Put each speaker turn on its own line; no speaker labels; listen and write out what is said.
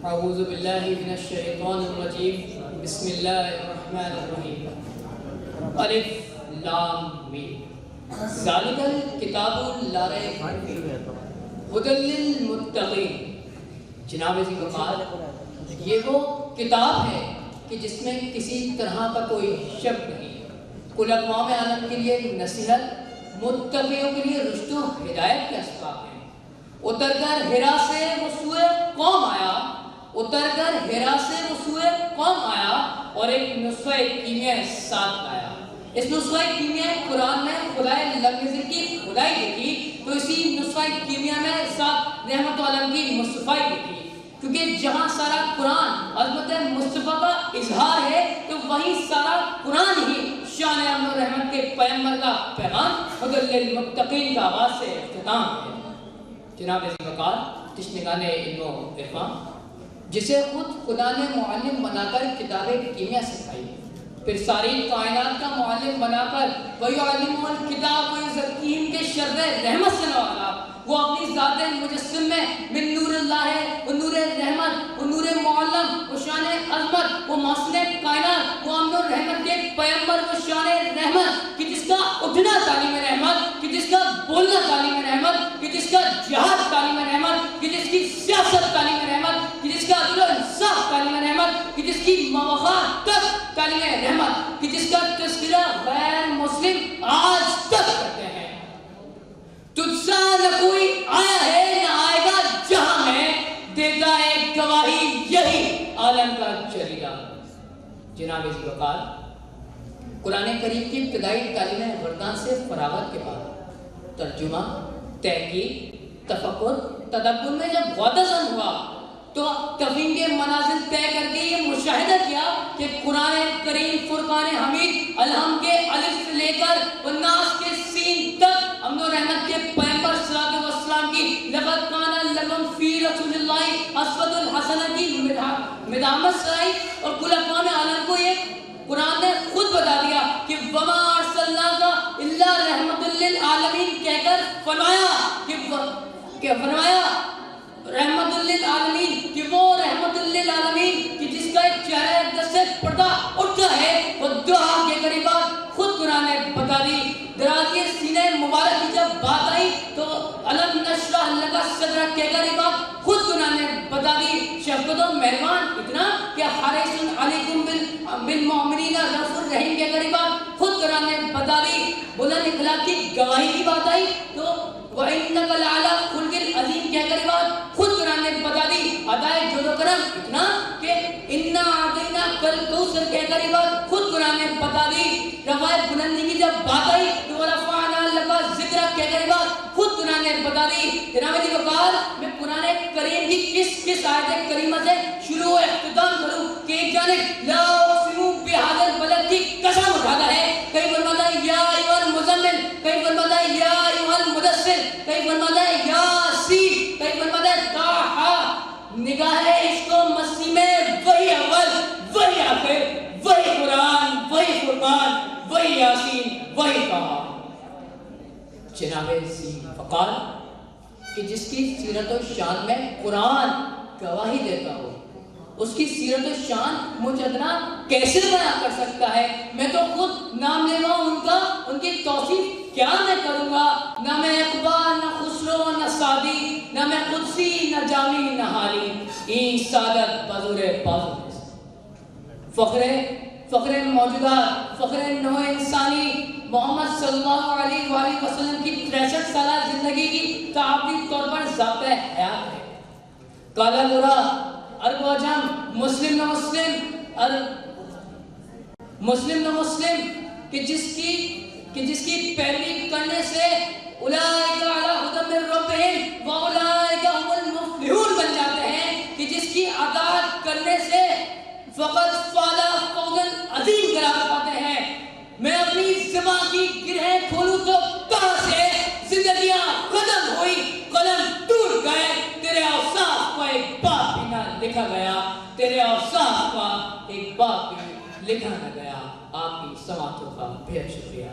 اعوذ باللہ من الشیطان الرجیم بسم اللہ الرحمن الرحیم الف لام میم ذالک الکتاب لا ریب ھدی للمتقین۔ جناب عزیز وقار، یہ وہ کتاب ہے کہ جس میں کسی طرح کا کوئی شک نہیں، کل اقوام عالم کے لیے نصیحت، متقیوں کے لیے رشد و ہدایت کے اسباب ہیں۔ اتر کر ہرا سے وہ سوئے قوم آیا، اتر کر ہرا سے وہ سوئے قوم آیا اور ایک نسخہ کیمیائی ساتھ لایا۔ اس نسخہ کیمیائی قرآن میں خدائے لفظ کی خدائی دیکھی تو اسی نسخہ کیمیا میں ساتھ رحمت عالم کی مصطفی دیکھی، کیونکہ جہاں سارا قرآن عظمت مصطفیٰ کا اظہار ہے تو وہیں سارا قرآن ہی شان امن و رحمت کے پیغمبر کا پیغام ھدی للمتقین کا آغاز سے اختتام ہے۔ جناب عزیز وقار، تشنگان علم و عرفان، جسے خود خدا نے معلم بنا کر کتاب کیمیا سکھائی، پھر ساری کائنات کا معلم بنا کر وَيُعَلِّمُهُ الْكِتَابَ وَيُزَكِّيهِمْ کے شرف رحمت سے نوازا۔ وہ اپنی ذات مجسم میں من نور اللہ ہے، وہ نور رحمت، وہ نور معلم، وہ شان عظمت، وہ محسن کائنات، وہ امن و رحمت کے پیغمبر، وہ شان رحمت کہ جس کا اٹھنا تعلیم رحمت، کہ جس کا بولنا تعلیم رحمت، کہ جس کا جہاد تعلیم رحمت، کہ جس کی سیاست تعلیم رحمت، کہ جس کا عدل و انصاف تعلیم رحمت، کہ جس کی مواخات تک تعلیم رحمت، کہ جس کا تذکرہ غیر مسلم آج تک کرتے ہیں۔ تجھ سا نہ کوئی آیا ہے نہ آئے گا جہاں میں، دیتا ہے گواہی یہی عالم کا چریدہ۔ جناب عزیز وقار، قرآن کریم کی ابتدائی تعلیم وردان سے فراغت کے بعد ترجمہ، تحقیق، تفکر، تدبر میں جب غوطہ ہوا تو تفہیم کے منازل طے کر کے یہ مشاہدہ کیا کہ قرآن کریم فرقان حمید الحم کے الف سے لے کر والناس کے سین تک امن و رحمت کے پیغمبر صلی اللہ علیہ وسلم کی لقد کان لکم فی رسول اللہ اسوۃ الحسنہ کی مدامت سرائی، اور کل اقوام عالم کو یہ قرآن نے خود بتا دیا کہ وما ارسلناک الا رحمۃ للعالمین کہہ کر فرمایا رحمت للعالمین کہ وہ رحمت للعالمین کہ جس کا ایک چہرہ اقدس سے پردہ اٹھتا ہے، وہ دعا کے قریبات خود قرآن نے بتا دی۔ درازی سینہ مبارک کی جب بات آئی تو الم نشرح لک صدرک کے قریبات خود قرآن نے بتا دی۔ شفقت و مہربان اتنا کہ حریص علیکم بالمؤمنین رؤوف الرحیم کے قریبات خود قرآن نے بتا دی۔ بلند اخلاق کی گواہی کی بات آئی تو وَإِنَّكَ لَعَلَىٰ خُلُقٍ عَظِيمٍ کہہ کر بات خود قرآن نے بتا دی۔ عطائے جود و کرم اتنا کہ اِنَّا أَعْطَيْنَاكَ الْكَوْثَرَ کہہ کر بات خود قرآن نے بتا دی۔ رفع بلندی کی جب بات آئی تو وَرَفَعْنَا لَكَ ذِكْرَكَ کہہ کر بات خود قرآن نے بتا دی۔ جناب عزیز وقار، میں قرآن کریم کی کس آیت کریمہ سے شروع و اختتام کروں کہ ایک جانب لا اقسم بہذا البلد کی قسم اٹھاتا ہے، کہیں فرماتا ہے یا ایھا المزمل، کہیں فرماتا ہے یا ایھا المدثر، کہیں فرماتا ہے یاسین، کہیں فرماتا ہے طٰہٰ۔ نگاہ عشق و مستی میں وہی اول، وہی آخر، وہی قرآن، وہی فرقان، وہی یاسین، وہی طٰہٰ۔ جناب عزیز وقار، کہ جس کی سیرت و شان میں قرآن گواہی دیتا ہو، اس کی سیرت و شان مجھ ادنا کیسے بیان کر سکتا ہے؟ میں تو خود نام لیوا ان کا، ان کی توصیف کیا میں کروں گا؟ نہ میں اقبال، نہ خسرو، نہ سعدی، نہ میں قدسی، نہ جامی، نہ حالی، این سعادت بزور بازو۔ فخر موجودات، فخر نوع انسانی محمد صلی اللہ علیہ وآلہ وسلم کی 63 سالہ زندگی کی تعبدی طور پر ضابطۂ حیات ہے۔ کالا گورا، عرب و عجم، مسلم نہ مسلم کہ جس کی پیروی کرنے سے اولئک علی ھدی من ربہم واولئک هم المفلحون بن جاتے ہیں، کہ جس کی اطاعت کرنے سے فقط فالا فوزا عظیم قرار پاتے ہیں۔ میں اپنی زبان کی گرہیں کھولوں تو کہاں سے زندگیاں ختم ہوئی، قلم ٹوٹ گئے، تیرے اوصاف کو ایک بات بھی نہ لکھا گیا، تیرے اوصاف کا ایک بات بھی لکھا نہ گیا۔ آپ کی سماعتوں کا بہت شکریہ۔